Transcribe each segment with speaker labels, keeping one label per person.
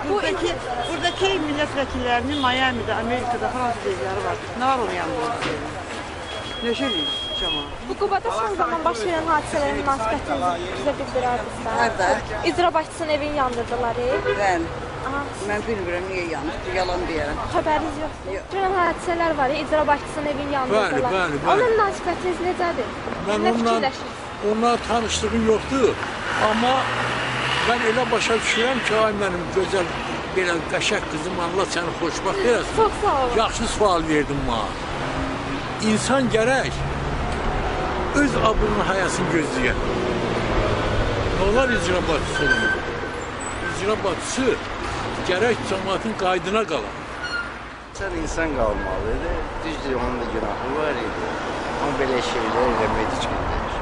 Speaker 1: Buradaki milletvekillerinin Miami'de, Amerika'da, Fransa'da evləri var. Ne var onun yanında? Neşeliyiz cəmaat.
Speaker 2: Bu Qubada son zaman baş verən hadisələrin münasibətinizi bizə bildirərdiniz.
Speaker 1: Harada?
Speaker 2: İcra başçısının evini yandırdılar.
Speaker 1: Bəli. Mən bilmirəm niyə yanmışdı, yalan deyərəm.
Speaker 2: Xəbəriniz yoxdur. Görən hadisələr var, icra başçısının evini yandırdılar.
Speaker 3: Bəli.
Speaker 2: Onun münasibətiniz necədir?
Speaker 3: Mən
Speaker 2: Nə fikirləşirsiniz?
Speaker 3: onunla tanışlığım yoxdur. Amma mən elə başa düşürəm ki, ay mənim gözəl, belə qəşəng qızım, Allah səni xoşbaxt eləsin.
Speaker 2: Çox sağ olun.
Speaker 3: Yaxşı sual verdin bana. İnsan gərək öz abunun hayasını gözləyən. Nə olar icra başçısı olmalı? İcra başçısı gərək cəmaatın qaydına qalar.
Speaker 4: Sən insan qalmalıdır. Düzdür, onun da günahı var idi. Amma belə şeylər eləmək heç gündür.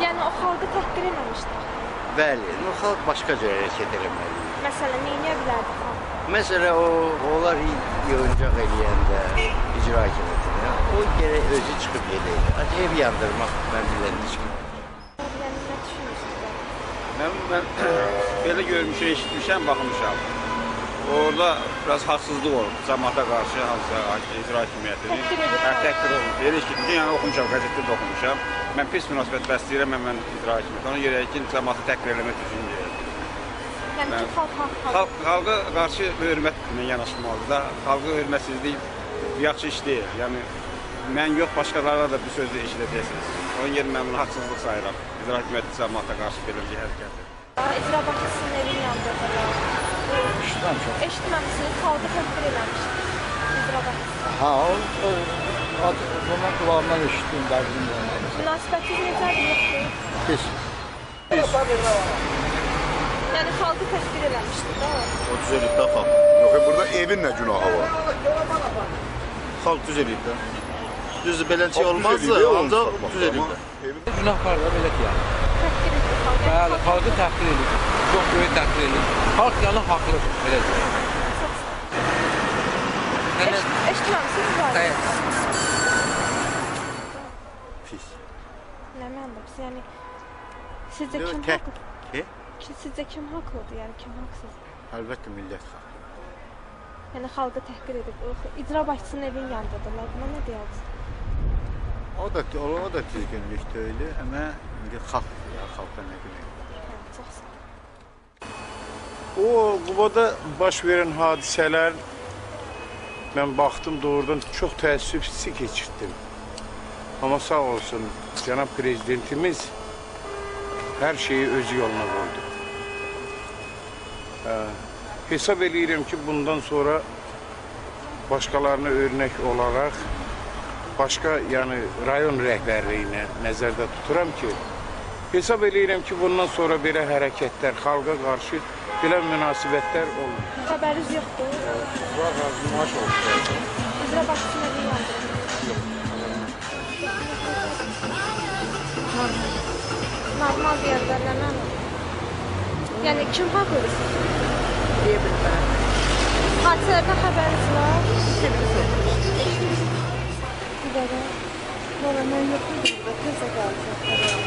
Speaker 2: Yəni o xalqı təhqir eləmişdir.
Speaker 4: Bəli, xalq başqa cür hərəkət eləməlidir.
Speaker 2: Məsələn, neyə bilərdi xalq?
Speaker 4: Məsələn, onlar yığıncaq eləyəndə icra hakimiyyətinə, o gərək özü çıxıb gedəydi. Ev yandırmaq mən bilən heç kim.
Speaker 2: Yəni, nə düşünürsünüz?
Speaker 5: Mən belə görmüşəm, eşitmişəm, baxmışam. Orada biraz haqsızlıq olub, cəmaata qarşı icra hakimiyyətini. Təhqir olub. Elə eşitmişəm, yəni oxumuşam, qəzetdə də oxumuşam. Mən pis münasibət bəsləyirəm, mən icra hakimiyyəti. Ona görə ki, cəmaatı təhqir eləmək üçün deyirəm.
Speaker 2: Yəni ki,
Speaker 5: Xalqa qarşı hörmətlə yanaşmalıdır da. Xalqa hörmətsizlik yaxşı iş deyil. Yəni, mən yox, başqalarına da bu sözü eşidəcəksiniz. Onun yeri mən bunu haqsızlıq sayıram. İcra hakimiyyəti cəmaata qarşı belə bir hərəkətdir.
Speaker 2: İcra başçısının evini yandırdılar. Eşitməmişsiniz, xalqı təhqir eləmişdir. İcra başçısı.
Speaker 3: Ha, o zaman kulağımdan eşitdim, dərdim var.
Speaker 2: Münasibətiniz necədir, yoxdur?
Speaker 3: Pis.
Speaker 2: Yəni xalqı təhqir eləmişdir da.
Speaker 6: O düz eləyib də xalq. Yox, burada evin nə günahı var? Xalq düz eləyib də. Düzdür, belə şey olmazdı, ancaq düz eləyib də.
Speaker 7: Günah var da belə deyək.
Speaker 2: Təhqir edir xalqı.
Speaker 7: Bəli, xalqı təhqir edir. Çox böyük təhqir edir. Xalq yəni haqlıdır, belə deyək.
Speaker 2: Eşitməmişsiniz var.
Speaker 4: Pis.
Speaker 2: Nə mənada pis, yəni sizcə kim haqlı? Sizcə kim haqlıdır, yəni kim haqsız?
Speaker 4: Əlbəttə millət xalq.
Speaker 2: Yəni xalqı təhqir edib, icra başçısının evini yandırdılar, buna nə deyərsiniz?
Speaker 4: O da düzgünlük deyil, amma indi xalqdır ya, xalqa nə demək.
Speaker 2: Çox sağ olun.
Speaker 8: O Qubada baş verən hadisələr mən baxdım doğrudan çox təəssüflü keçirdim. Amma sağ olsun cənab prezidentimiz hər şeyi özü yoluna qoydu. Hesab edirəm ki, bundan sonra başqalarına örnək olaraq başqa, yəni rayon rəhbərliyinə nəzərdə tuturam ki, hesab edirəm ki, bundan sonra belə hərəkətlər, xalqa qarşı belə münasibətlər olur.
Speaker 2: Xəbəriniz yoxdur?
Speaker 8: Var, nümayiş oldu.
Speaker 2: İcra başçısının evini yandırdılar. Normal deyəndə nə mənim? Yəni kim haqlıdır?
Speaker 1: Deyə bilmərəm.
Speaker 2: Hadisələrdən xəbəriniz var?
Speaker 1: Valla mən yoxdur burada, tezə qalacaq.